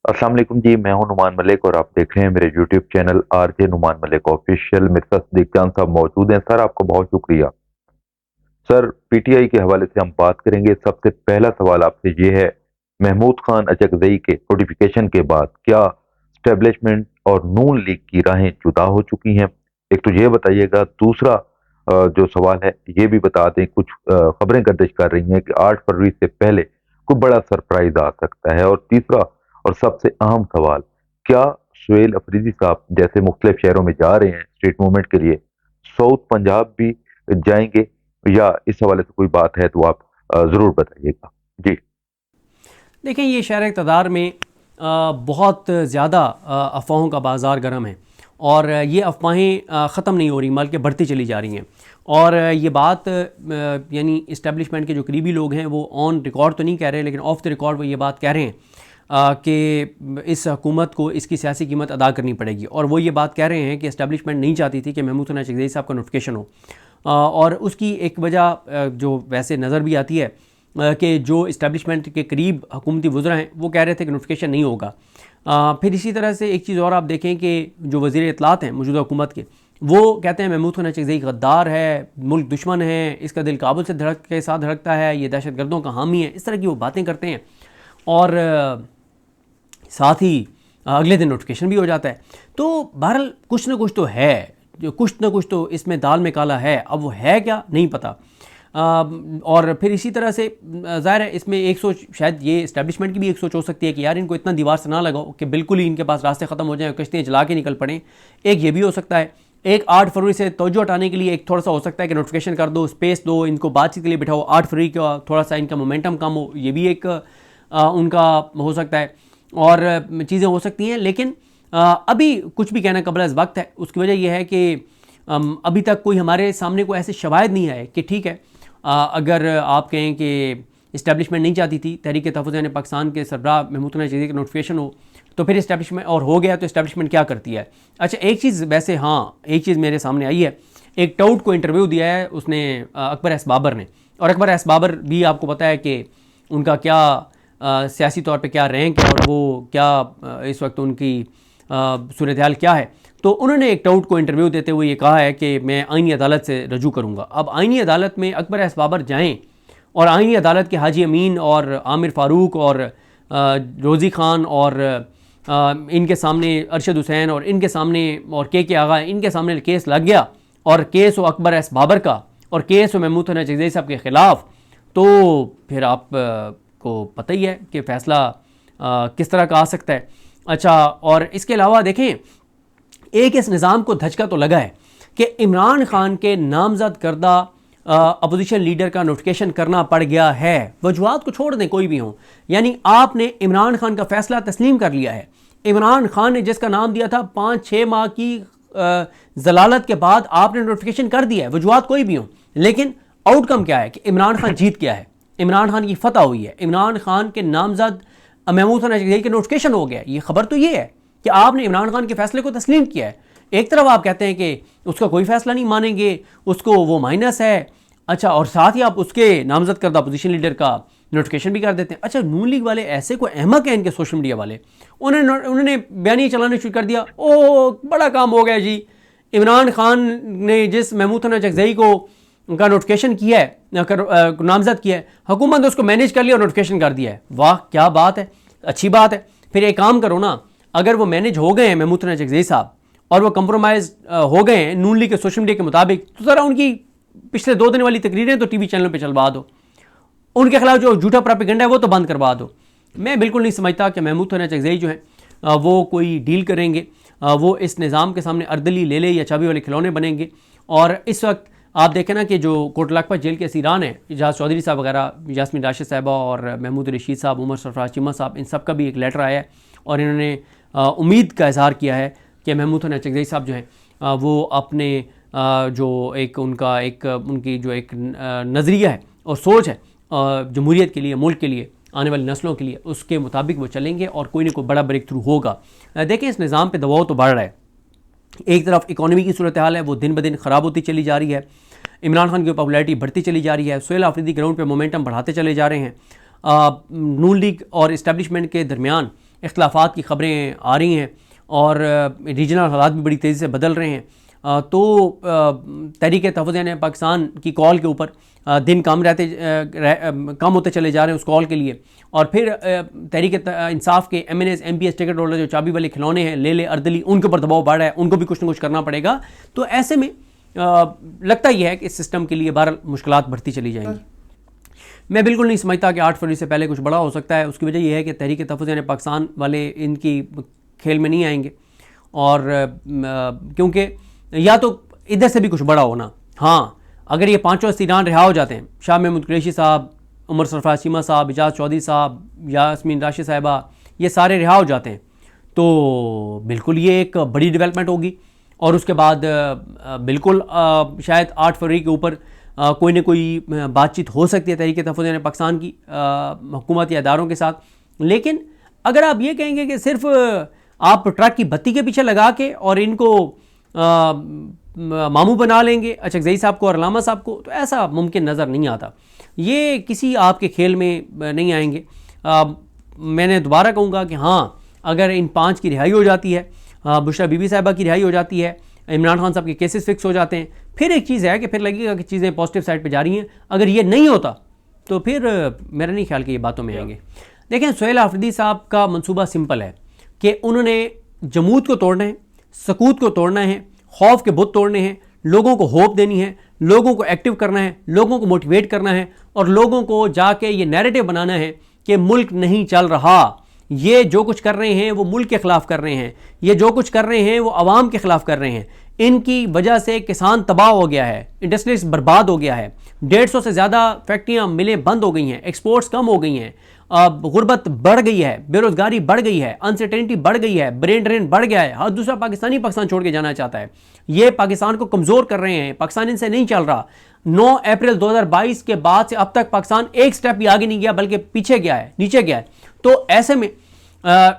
अस्सलाम वालेकुम जी, मैं हूं नुमान मलिक और आप देख रहे हैं मेरे YouTube channel RJ Numan Malik official. मेरे साथ सदीक जान साहब मौजूद हैं। सर, आपका बहुत शुक्रिया। सर, पीटीआई के हवाले से हम बात करेंगे। सबसे पहला सवाल आपसे ये है, महमूद खान अचकजई के नोटिफिकेशन के बाद क्या स्टेब्लिशमेंट और नून लीग की राहें जुदा हो चुकी हैं? एक तो ये बताइएगा। दूसरा जो सवाल है ये भी बता दें, कुछ खबरें गर्दिश कर रही हैं कि 8 फरवरी से पहले कोई बड़ा सरप्राइज आ सकता है। और तीसरा और सबसे अहम सवाल, क्या सुहेल अफरीदी साहब जैसे मुख्तलिफ शहरों में जा रहे हैं स्ट्रीट मूवमेंट के लिए, साउथ पंजाब भी जाएंगे, या इस हवाले से कोई बात है तो आप जरूर बताइएगा जी। देखें, ये शहर इक़्तिदार में बहुत ज़्यादा अफवाहों का बाज़ार गर्म है और ये अफवाहें ख़त्म नहीं हो रही बल्कि बढ़ती चली जा रही हैं। और ये बात यानी इस्टेब्लिशमेंट के जो करीबी लोग हैं वो ऑन रिकॉर्ड तो नहीं कह रहे, लेकिन ऑफ द रिकॉर्ड वो ये बात कह रहे हैं कि इस हुकूमत को इसकी सियासी कीमत अदा करनी पड़ेगी। और वो ये बात कह रहे हैं कि इस्टेब्लिशमेंट नहीं चाहती थी कि महमूद खान अचकज़ई साहब का नोटिफिकेशन हो, और उसकी एक वजह जो वैसे नज़र भी आती है कि जो इस्टेब्लिशमेंट के करीब हुकूमती वज़रा हैं वो कह रहे थे कि नोटिफिकेशन नहीं होगा। फिर इसी तरह से एक चीज़ और आप देखें कि जो वज़ीर इत्तलात हैं मौजूदा हुकूमत के, वो कहते हैं महमूद खान अचकज़ई गद्दार है, मुल्क दुश्मन है, इसका दिल काबुल से के साथ धड़कता है, ये दहशत गर्दों का हामी है, इस तरह की वो बातें करते हैं। और साथ ही अगले दिन नोटिफिकेशन भी हो जाता है। तो बहरहाल कुछ ना कुछ तो है, जो कुछ ना कुछ तो इसमें दाल में काला है। अब वो है क्या नहीं पता। और फिर इसी तरह से ज़ाहिर है इसमें एक सोच, शायद ये इस्टेब्लिशमेंट की भी एक सोच हो सकती है कि यार इनको इतना दीवार से ना लगाओ कि बिल्कुल ही इनके पास रास्ते ख़त्म हो जाएं, कश्तियाँ जला के निकल पड़ें। एक ये भी हो सकता है। एक 8 फरवरी से तवज्जो हटाने के लिए एक थोड़ा सा हो सकता है कि नोटिफिकेशन कर दो, स्पेस दो, इनको बातचीत के लिए बिठाओ, 8 फरवरी का थोड़ा सा इनका मोमेंटम कम हो, ये भी एक उनका हो सकता है। और चीज़ें हो सकती हैं, लेकिन अभी कुछ भी कहना कबल अज़ वक्त है। उसकी वजह यह है कि अभी तक कोई हमारे सामने कोई ऐसे शवाहिद नहीं आए कि ठीक है, अगर आप कहें कि इस्टेब्लिशमेंट नहीं चाहती थी तहरीक तहफ़्फ़ुज़ पाकिस्तान के सरबराह महमूद खान अचकज़ई का नोटिफिकेशन हो, तो फिर इस्टेब्लिशमेंट और हो गया तो इस्टेब्लिशमेंट क्या करती है। अच्छा, एक चीज़ वैसे, हाँ, एक चीज़ मेरे सामने आई है। एक टाउट को इंटरव्यू दिया है उसने, अकबर एस बाबर ने। और अकबर एस बाबर भी आपको पता है कि उनका क्या सियासी तौर पे क्या रैंक है और वो क्या इस वक्त उनकी सूरत हाल क्या है। तो उन्होंने एक टाउट को इंटरव्यू देते हुए ये कहा है कि मैं आइनी अदालत से रजू करूँगा। अब आइनी अदालत में अकबर एस बाबर जाएँ और आइनी अदालत के हाजी अमीन और आमिर फ़ारूक और रोज़ी ख़ान और इनके सामने अरशद हुसैन और इनके सामने और के आगा, इनके सामने केस लग गया और केस हो अकबर एस बाबर का और केस हो महमूद खान अचकज़ई साहब के ख़िलाफ़, तो फिर आप को पता ही है कि फ़ैसला किस तरह का आ सकता है। अच्छा, और इसके अलावा देखें, एक इस निज़ाम को धचका तो लगा है कि इमरान खान के नामजद करदा अपोजिशन लीडर का नोटिफिकेशन करना पड़ गया है। वजूहात को छोड़ दें कोई भी हो, यानी आपने इमरान खान का फ़ैसला तस्लीम कर लिया है। इमरान खान ने जिसका नाम दिया था 5-6 माह की जलालत के बाद आपने नोटिफिकेशन कर दिया है, वजूहात कोई भी हो। लेकिन आउटकम क्या है कि इमरान खान जीत गया है, इमरान खान की फतह हुई है, इमरान खान के नामजद महमूद खान अचकज़ई के नोटिफिकेशन हो गया। ये खबर तो ये है कि आपने इमरान खान के फैसले को तस्लीम किया है। एक तरफ आप कहते हैं कि उसका कोई फैसला नहीं मानेंगे, उसको वो माइनस है। अच्छा, और साथ ही आप उसके नामजद करदा अपोजिशन लीडर का नोटिफिकेशन भी कर देते हैं। अच्छा, नून लीग वाले ऐसे कोई अहमक हैं इनके सोशल मीडिया वाले, उन्होंने बयानिया चलाना शुरू कर दिया। ओ बड़ा काम हो गया जी, इमरान खान ने जिस महमूद खान अचकज़ई को उनका नोटिफिकेशन किया है, नामजद किया है, हुकूमत ने उसको मैनेज कर लिया और नोटिफिकेशन कर दिया है। वाह, क्या बात है, अच्छी बात है। फिर एक काम करो ना, अगर वो मैनेज हो गए हैं महमूद खान अचकज़ई साहब और वो कंप्रोमाइज़ हो गए हैं नून लीग के सोशल मीडिया के मुताबिक, तो ज़रा उनकी पिछले 2 दिन वाली तकरीरें तो टीवी चैनलों पे चलवा दो, उनके खिलाफ जो झूठा प्रोपेगेंडा है वो तो बंद करवा दो। मैं बिल्कुल नहीं समझता कि महमूद खान अचकज़ई जो है वो कोई डील करेंगे, वो इस निज़ाम के सामने अर्दली ले ले या चाबी वाले खिलौने बनेंगे। और इस वक्त आप देखें ना कि जो कोटलाखपत जेल के असीरान हैं, इजाज़ चौधरी साहब वगैरह, यास्मीन राशिद साहबा और महमूद रशीद साहब, उमर सरफराज चीमा साहब, इन सब का भी एक लेटर आया है और इन्होंने उम्मीद का इजहार किया है कि महमूद खान अचकज़ई साहब जो हैं वो अपने जो एक उनका एक उनकी जो एक नज़रिया है और सोच है जमहूरियत के लिए, मुल्क के लिए, आने वाली नस्लों के लिए, उसके मुताबिक वो चलेंगे और कोई ना कोई बड़ा ब्रेक थ्रू होगा। देखें, इस निज़ाम पे दबाव तो बढ़ रहा है। एक तरफ इकॉनमी की सूरत हाल है वो दिन ब दिन ख़राब होती चली जा रही है, इमरान खान की पॉपुलैरिटी बढ़ती चली जा रही है, सुहेल अफरीदी ग्राउंड पे मोमेंटम बढ़ाते चले जा रहे हैं। नून लीग और इस्टेब्लिशमेंट के दरमियान इख्तलाफात की खबरें आ रही हैं और रीजनल हालात भी बड़ी तेज़ी से बदल रहे हैं। तो तहरीक तहफ़्फ़ुज़ यानी पाकिस्तान की कॉल के ऊपर दिन कम होते चले जा रहे हैं उस कॉल के लिए। और फिर तहरीक इंसाफ के MNAs MPs टिकट होल्डर जो चाबी वाले खिलौने हैं ले अर्दली, उनके ऊपर दबाव बढ़ रहा है, उनको भी कुछ ना कुछ करना पड़ेगा। तो ऐसे में लगता यह है कि इस सिस्टम के लिए बहरहाल मुश्किलात बढ़ती चली जाएंगी। मैं बिल्कुल नहीं समझता कि 8 फरवरी से पहले कुछ बड़ा हो सकता है। उसकी वजह यह है कि तहरीक तहफ़्फ़ुज़ यानी पाकिस्तान वाले इनकी खेल में नहीं आएंगे, और क्योंकि या तो इधर से भी कुछ बड़ा होना, हाँ अगर ये पाँचों अस्तीरान रिहा हो जाते हैं, शाह महमूद कुरैशी साहब, उमर सरफराज चीमा साहब, इजाज़ चौधरी साहब, यास्मीन राशिद साहिबा, ये सारे रिहा हो जाते हैं तो बिल्कुल ये एक बड़ी डेवलपमेंट होगी। और उसके बाद बिल्कुल शायद 8 फरवरी के ऊपर कोई ना कोई बातचीत हो सकती है तहरीक तहफ़्फ़ुज़ यानी पाकिस्तान की हुकूमत या इदारों के साथ। लेकिन अगर आप ये कहेंगे कि सिर्फ आप ट्रक की बत्ती के पीछे लगा के और इनको मामू बना लेंगे अचकज़ई साहब को और अलामा साहब को, तो ऐसा मुमकिन नज़र नहीं आता। ये किसी आपके खेल में नहीं आएंगे। मैंने दोबारा कहूँगा कि हाँ, अगर इन 5 की रिहाई हो जाती है, बुशरा बीबी साहिबा की रिहाई हो जाती है, इमरान खान साहब के केसेस फिक्स हो जाते हैं, फिर एक चीज़ है कि फिर लगेगा कि चीज़ें पॉजिटिव साइड पे जा रही हैं। अगर ये नहीं होता तो फिर मेरा नहीं ख्याल कि ये बातों में आएंगे। देखें, सुहेल आफरीदी साहब का मंसूबा सिंपल है कि उन्होंने जमूत को तोड़ना है, सकूत को तोड़ना है, खौफ के बुत तोड़ने हैं, लोगों को होप देनी है, लोगों को एक्टिव करना है, लोगों को मोटिवेट करना है और लोगों को जाके ये नैरेटिव बनाना है कि मुल्क नहीं चल रहा, ये जो कुछ कर रहे हैं वो मुल्क के ख़िलाफ़ कर रहे हैं, ये जो कुछ कर रहे हैं वो आवाम के ख़िलाफ़ कर रहे हैं, इनकी वजह से किसान तबाह हो गया है, इंडस्ट्रीज बर्बाद हो गया है, 150 से ज़्यादा फैक्ट्रियाँ मिलें बंद हो गई हैं, एक्सपोर्ट्स कम हो गई हैं, गुर्बत बढ़ गई है, बेरोज़गारी बढ़ गई है, अनसर्टेनिटी बढ़ गई है, ब्रेन ड्रेन बढ़ गया है। हर दूसरा पाकिस्तानी पाकिस्तान छोड़ के जाना चाहता है। ये पाकिस्तान को कमज़ोर कर रहे हैं, पाकिस्तान इनसे नहीं चल रहा। 9 अप्रैल 2022 के बाद से अब तक पाकिस्तान एक स्टेप भी आगे नहीं गया, बल्कि पीछे गया है, नीचे गया है। तो ऐसे में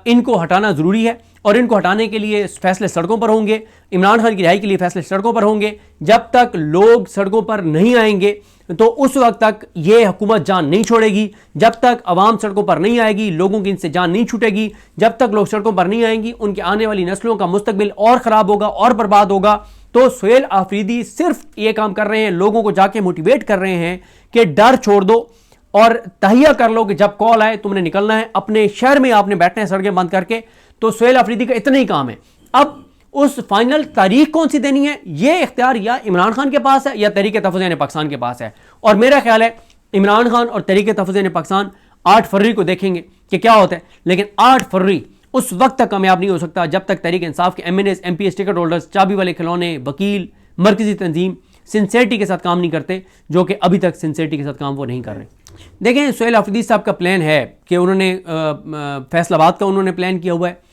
इनको हटाना ज़रूरी है और इनको हटाने के लिए फैसले सड़कों पर होंगे। इमरान खान की रिहाई के लिए फैसले सड़कों पर होंगे। जब तक लोग सड़कों पर नहीं आएंगे तो उस वक्त तक ये हुकूमत जान नहीं छोड़ेगी। जब तक अवाम सड़कों पर नहीं आएगी, लोगों की इनसे जान नहीं छूटेगी, जब तक लोग सड़कों पर नहीं आएंगी, उनके आने वाली नस्लों का मुस्तकबिल और ख़राब होगा और बर्बाद होगा। तो सुहेल आफरीदी सिर्फ ये काम कर रहे हैं, लोगों को जाके मोटिवेट कर रहे हैं कि डर छोड़ दो और तहिया कर लो कि जब कॉल आए तुमने निकलना है, अपने शहर में आपने बैठना है सड़कें बंद करके। तो सुहेल आफरीदी का इतना ही काम है। अब उस फाइनल तारीख कौन सी देनी है, यह इख्तियार या इमरान खान के पास है या तहरीक तहफ़्फ़ुज़ यानी पाकिस्तान के पास है। और मेरा ख्याल है इमरान खान और तहरीक तहफ़्फ़ुज़ यानी पाकिस्तान 8 फरवरी को देखेंगे कि क्या होता है। लेकिन 8 फरवरी उस वक्त तक कामयाब नहीं हो सकता जब तक तहरीक इंसाफ के MNAs MPs टिकट होल्डर्स, चाबी वाले खिलौने, वकील, मरकजी तंजीम सिंसेरिटी के साथ काम नहीं करते, जो कि अभी तक सिंसेरिटी के साथ काम वो नहीं कर रहे। देखें, सुहेल आफरीदी साहब का प्लान है कि उन्होंने फैसलाबाद का उन्होंने प्लान किया हुआ है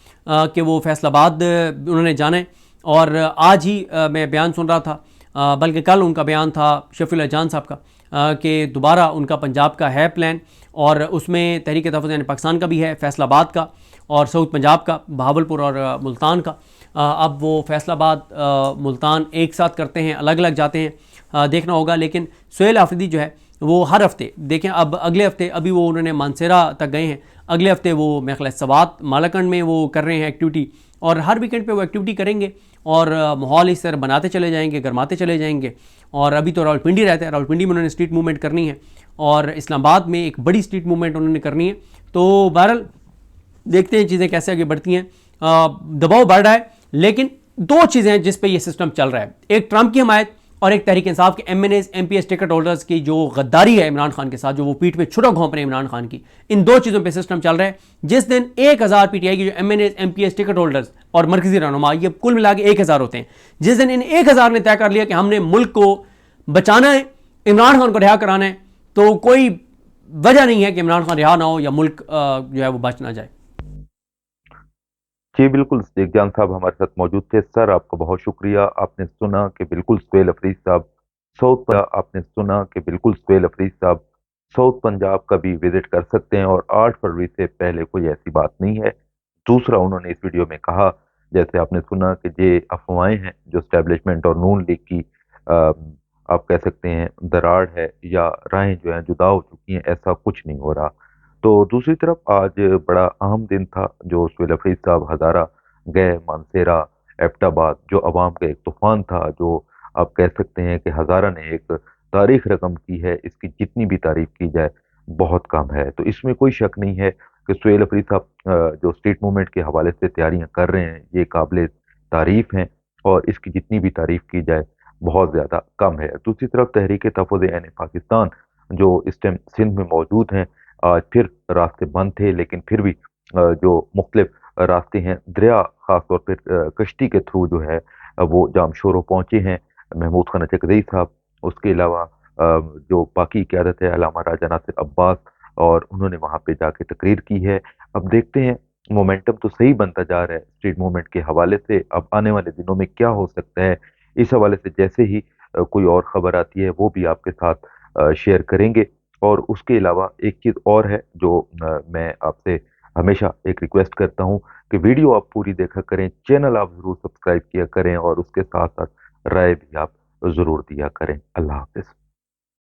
कि वो फैसलाबाद उन्होंने जाना है। और आज ही मैं बयान सुन रहा था, बल्कि कल उनका बयान था शफीउल्लाह जान साहब का कि दोबारा उनका पंजाब का है प्लान और उसमें तहरीक तहफ़्फ़ुज़ यानी पाकिस्तान का भी है, फैसलाबाद का और साउथ पंजाब का, बहावलपुर और मुल्तान का। अब वो फैसलाबाद मुल्तान एक साथ करते हैं, अलग अलग जाते हैं, देखना होगा। लेकिन सुहेल आफरीदी जो है वो हर हफ्ते देखें, अब अगले हफ्ते अभी वो उन्होंने मानसेरा तक गए हैं, अगले हफ्ते वो मेरे ख्याल सवात मालाकंड में वो कर रहे हैं एक्टिविटी, और हर वीकेंड पे वो एक्टिविटी करेंगे और माहौल इस तरह बनाते चले जाएंगे, गरमाते चले जाएंगे। और अभी तो रावलपिंडी रहते हैं, रावलपिंडी में उन्होंने स्ट्रीट मूवमेंट करनी है और इस्लामाबाद में एक बड़ी स्ट्रीट मूवमेंट उन्होंने करनी है। तो बहरहाल देखते हैं चीज़ें कैसे आगे बढ़ती हैं। दबाव बढ़ रहा है, लेकिन 2 चीज़ें हैं जिस पे ये सिस्टम चल रहा है, एक ट्रंप की हमायत और एक तहरीक इंसाफ के MNAs MPs टिकट होल्डर्स की जो गद्दारी है इमरान खान के साथ, जो वो पीठ पे छुरा घोंप रहे हैं इमरान खान की। इन 2 चीज़ों पे सिस्टम चल रहा है। जिस दिन 1000 PTI की जो MNAs MPs टिकट होल्डर्स और मरकजी रहनुमा, ये कुल मिला के 1000 होते हैं, जिस दिन इन 1000 ने तय कर लिया कि हमने मुल्क को बचाना है, इमरान खान को रिहा कराना है, तो कोई वजह नहीं है कि इमरान खान रिहा ना हो या मुल्क जो है वो बच ना जाए। जी बिल्कुल, सदीक जान साहब हमारे साथ मौजूद थे। सर आपका बहुत शुक्रिया। आपने सुना कि बिल्कुल सुहेल आफरीदी साहब साउथ पंजाब का भी विजिट कर सकते हैं और 8 फरवरी से पहले कोई ऐसी बात नहीं है। दूसरा, उन्होंने इस वीडियो में कहा, जैसे आपने सुना, कि ये अफवाहें हैं जो एस्टेब्लिशमेंट और नून लीग की आप कह सकते हैं दरार है या राहें जो हैं जुदा हो चुकी हैं, ऐसा कुछ नहीं हो रहा। तो दूसरी तरफ आज बड़ा अहम दिन था, जो सुहेल अफरीद साहब हज़ारा गए, मानसेरा, एबटाबाद, जो अवाम का एक तूफ़ान था, जो आप कह सकते हैं कि हज़ारा ने एक तारीख़ रक़म की है, इसकी जितनी भी तारीफ़ की जाए, बहुत कम है। तो इसमें कोई शक नहीं है कि सुहेल अफरीद साहब जो स्ट्रीट मूवमेंट के हवाले से तैयारियाँ कर रहे हैं, ये काबिल तारीफ़ हैं और इसकी जितनी भी तारीफ़ की जाए, बहुत ज़्यादा कम है। दूसरी तरफ तहरीक तहफ़्फ़ुज़-ए-ऐन-ए-पाकिस्तान जो इस टाइम सिंध में मौजूद हैं, आज फिर रास्ते बंद थे, लेकिन फिर भी जो मुख्तलिफ रास्ते हैं, दरिया ख़ास तौर पे कश्ती के थ्रू जो है वो जामशोरो पहुँचे हैं। महमूद खान चकज़ई साहब, उसके अलावा जो बाकी क़यादत है अल्लामा राजा नासिर अब्बास, और उन्होंने वहाँ पे जाके तकरीर की है। अब देखते हैं, मोमेंटम तो सही बनता जा रहा है स्ट्रीट मूवमेंट के हवाले से। अब आने वाले दिनों में क्या हो सकता है, इस हवाले से जैसे ही कोई और ख़बर आती है वो भी आपके साथ शेयर करेंगे। और उसके अलावा एक चीज़ और है जो मैं आपसे हमेशा एक रिक्वेस्ट करता हूँ कि वीडियो आप पूरी देखा करें, चैनल आप ज़रूर सब्सक्राइब किया करें और उसके साथ-साथ राय भी आप ज़रूर दिया करें। अल्लाह हाफ़िज़।